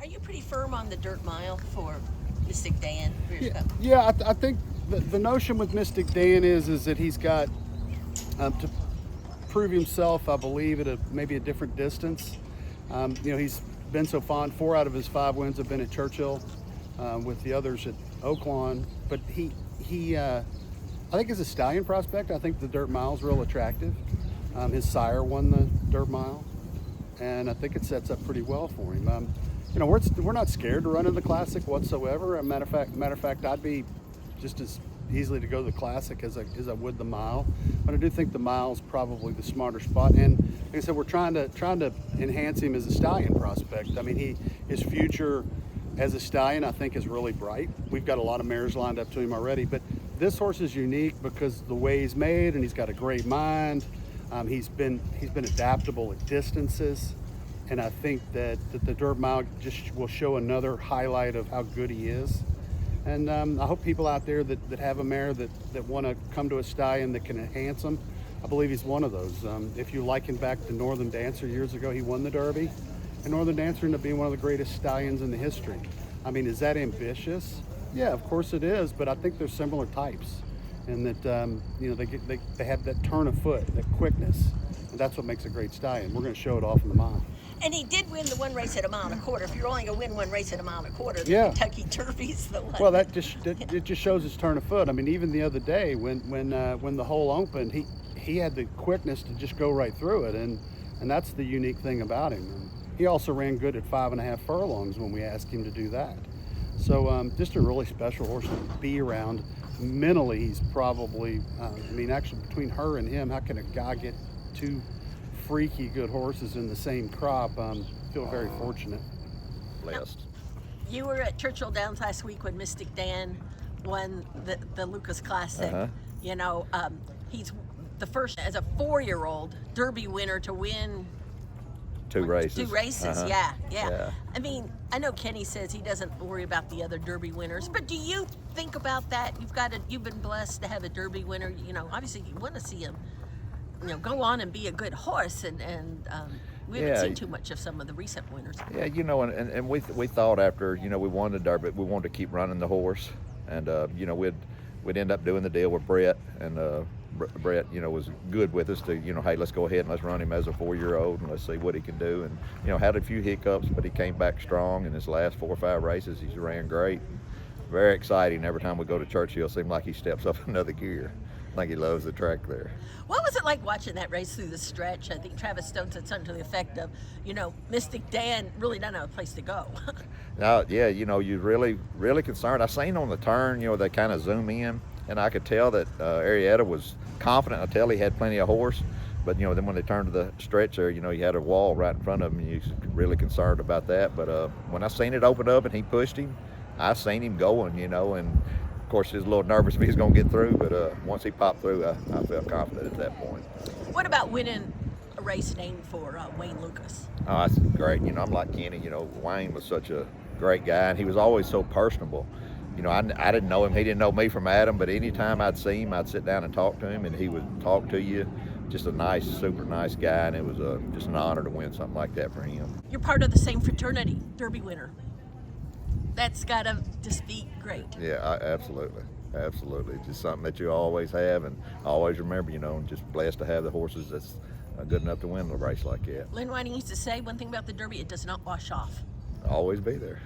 Are you pretty firm on the dirt mile for Mystik Dan? Yeah, I think the notion with Mystik Dan is that he's got to prove himself, I believe, at maybe a different distance. He's been so fond. 4 out of his 5 wins have been at Churchill, with the others at Oaklawn. But I think as a stallion prospect, I think the dirt mile's real attractive. His sire won the dirt mile, and I think it sets up pretty well for him. We're not scared to run in the Classic whatsoever. As a matter of fact, I'd be just as easily to go to the Classic as I would the mile. But I do think the mile's probably the smarter spot. And like I said, we're trying to enhance him as a stallion prospect. I mean, his future as a stallion, I think, is really bright. We've got a lot of mares lined up to him already, but this horse is unique because of the way he's made, and he's got a great mind. He's been adaptable at distances. And I think that the dirt mile just will show another highlight of how good he is. And I hope people out there that have a mare that want to come to a stallion that can enhance them, I believe he's one of those. If you liken back to Northern Dancer years ago, he won the Derby. And Northern Dancer ended up being one of the greatest stallions in the history. I mean, is that ambitious? Yeah, of course it is, but I think they're similar types. And that, they have that turn of foot, that quickness. And that's what makes a great stallion. We're going to show it off in the mile. And he did win the one race at a mile and a quarter. If you're only going to win one race at a mile and a quarter, the Yeah. Kentucky Derby's the one. Well, it just shows his turn of foot. I mean, even the other day when the hole opened, he had the quickness to just go right through it, and that's the unique thing about him. And he also ran good at 5.5 furlongs when we asked him to do that. So just a really special horse to be around. Mentally, he's probably, actually between her and him, how can a guy get 2 freaky good horses in the same crop? Feel very fortunate. Blessed. You were at Churchill Downs last week when Mystik Dan won the Lukas Classic. He's the first as a 4-year-old Derby winner to win 2 races. 2 races, Uh-huh. yeah. I mean, I know Kenny says he doesn't worry about the other Derby winners, but do you think about that? You've been blessed to have a Derby winner. Obviously you want to see him, go on and be a good horse, and we haven't seen too much of some of the recent winners. Yeah, and we thought after we won the Derby, we wanted to keep running the horse, and we'd end up doing the deal with Brett, and Brett was good with us to hey, let's go ahead and let's run him as a 4-year-old and let's see what he can do. And had a few hiccups, but he came back strong in his last 4 or 5 races. He's ran great. Very exciting. Every time we go to Churchill, it seems like he steps up another gear. I think he loves the track there. What was it like watching that race through the stretch? I think Travis Stone said something to the effect of, Mystik Dan really doesn't have a place to go. Now, yeah, you're really, really concerned. I seen on the turn, they kind of zoom in, and I could tell that Arietta was confident. I tell he had plenty of horse, but then when they turned to the stretch there, you had a wall right in front of him, and you was really concerned about that. But when I seen it open up and he pushed him, I seen him going, and of course he was a little nervous if he was going to get through, but once he popped through, I felt confident at that point. What about winning a race named for Wayne Lukas? Oh, that's great. I'm like Kenny. Wayne was such a great guy, and he was always so personable. I didn't know him. He didn't know me from Adam, but anytime I'd see him, I'd sit down and talk to him, and he would talk to you. Just a nice, super nice guy, and it was just an honor to win something like that for him. You're part of the same fraternity, Derby winner. That's got to just be great. Yeah, absolutely. Absolutely. Just something that you always have and always remember, and just blessed to have the horses that's good enough to win a race like that. Lynn Whiting used to say one thing about the Derby, it does not wash off. Always be there.